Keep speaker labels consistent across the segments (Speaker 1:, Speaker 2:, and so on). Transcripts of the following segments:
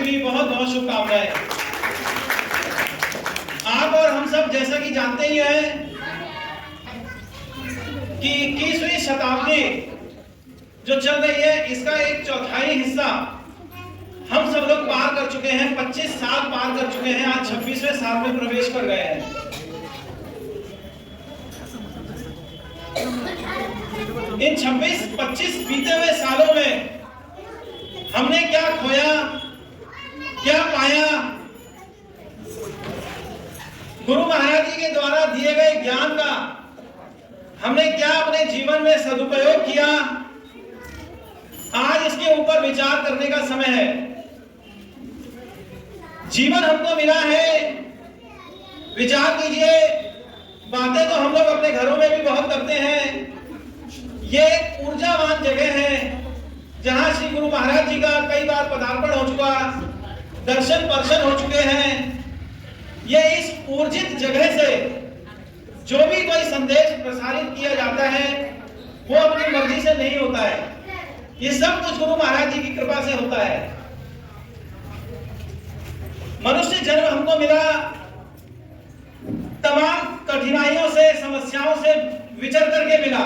Speaker 1: भी बहुत बहुत शुभकामनाएं। आप और हम सब जैसा कि जानते ही हैं कि 21वीं शताब्दी जो चल रही है, इसका एक चौथाई हिस्सा हम सब लोग पार कर चुके हैं। 25 साल पार कर चुके हैं, आज 26वें साल में प्रवेश कर गए हैं। इन 26-25 बीते हुए सालों में हमने क्या खोया, क्या पाया, गुरु महाराज जी के द्वारा दिए गए ज्ञान का हमने क्या अपने जीवन में सदुपयोग किया, आज इसके ऊपर विचार करने का समय है। जीवन हमको मिला है, विचार कीजिए। बातें तो हम लोग अपने घरों में भी बहुत करते हैं। ये एक ऊर्जावान जगह है जहां श्री गुरु महाराज जी का कई बार पदार्पण हो चुका, दर्शन स्पर्शन हो चुके हैं। ये इस ऊर्जित जगह से जो भी कोई संदेश प्रसारित किया जाता है वो अपनी मर्जी से नहीं होता है, ये सब कुछ गुरु महाराज जी की कृपा से होता है। मनुष्य जन्म हमको मिला तमाम कठिनाइयों से, समस्याओं से विचर करके मिला।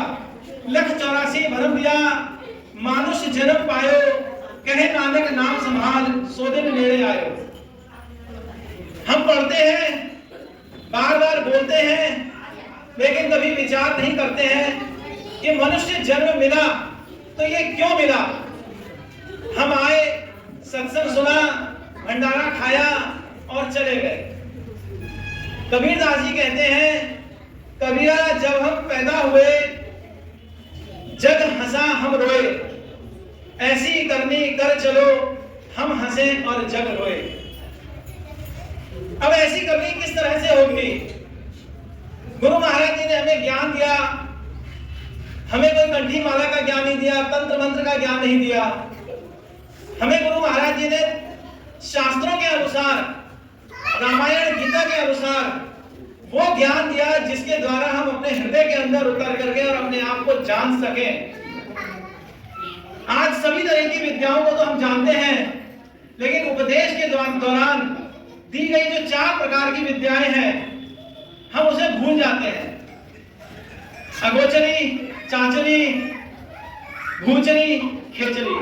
Speaker 1: 184 भरम दिया मानुष जन्म पायो, कहे नानक नाम संभाल सो दिन नेड़े आयो। हम पढ़ते हैं, बार बार बोलते हैं, लेकिन कभी विचार नहीं करते हैं कि मनुष्य जन्म मिला तो ये क्यों मिला। हम आए, सत्संग सुना, भंडारा खाया और चले गए। कबीरदास जी कहते हैं, कबीरा जब हम पैदा हुए जग हंसा हम रोए, ऐसी करनी कर चलो हम हंसे और जग रोए। अब ऐसी करनी किस तरह से होगी। गुरु महाराज जी ने हमें ज्ञान दिया, हमें कोई कंठी माला का ज्ञान नहीं दिया, तंत्र मंत्र का ज्ञान नहीं दिया। हमें गुरु महाराज जी ने शास्त्रों के अनुसार, रामायण गीता के अनुसार वो ज्ञान दिया जिसके द्वारा हम अपने हृदय के अंदर उतर करके और अपने आप को जान सकें। आज सभी तरह की विद्याओं को तो हम जानते हैं, लेकिन उपदेश के दौरान दी गई जो 4 प्रकार की विद्याएं हैं हम उसे भूल जाते हैं। अगोचरी, चांचरी, भूचरी, खेचरी।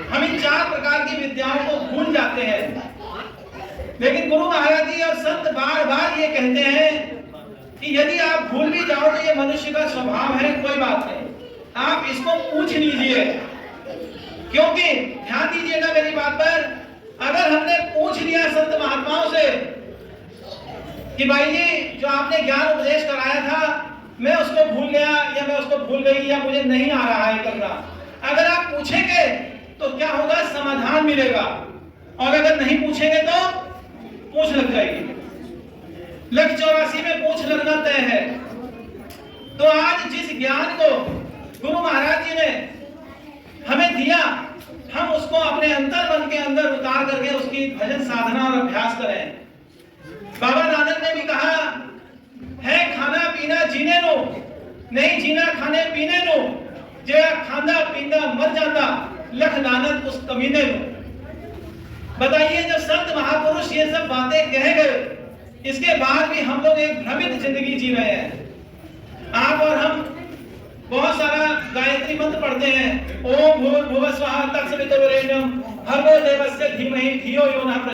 Speaker 1: हम इन 4 प्रकार की विद्याओं को भूल जाते हैं। लेकिन गुरु महाराज जी और संत बार बार ये कहते हैं कि यदि आप भूल भी जाओ तो ये मनुष्य का स्वभाव है, कोई बात नहीं, आप इसको पूछ लीजिए। क्योंकि ध्यान दीजिएगा मेरी बात पर, अगर हमने पूछ लिया संत महात्माओं से कि भाई जी जो आपने ज्ञान उपदेश कराया था मैं उसको भूल गया या मैं उसको भूल गई या मुझे नहीं आ रहा है करना, अगर आप पूछेंगे तो क्या होगा, समाधान मिलेगा। और अगर नहीं पूछेंगे तो पूछ लग जाएगी। 184 में पूछ लगना तय है। तो आज जिस ज्ञान को गुरु महाराज जी ने हमें दिया, हम उसको अपने अंतर मन के अंदर उतार करके उसकी भजन साधना और अभ्यास करें। बाबा नानक ने भी कहा है, खाना पीना जीने नो, नहीं जीना खाने पीने नो, जे खांदा पींदा मर जाता लख लानत उस कमीने नो। बताइए, जब संत महापुरुष ये सब बातें कह गए, इसके बाद भी हम लोग एक भ्रमित जिंदगी जी रहे हैं। आप और हम बहुत सारा गायत्री मंत्र पढ़ते हैं, ओम भूर्भुवः स्वः तत्सवितुर्वरेण्यं भर्गो देवस्य धीमहि धियो यो नः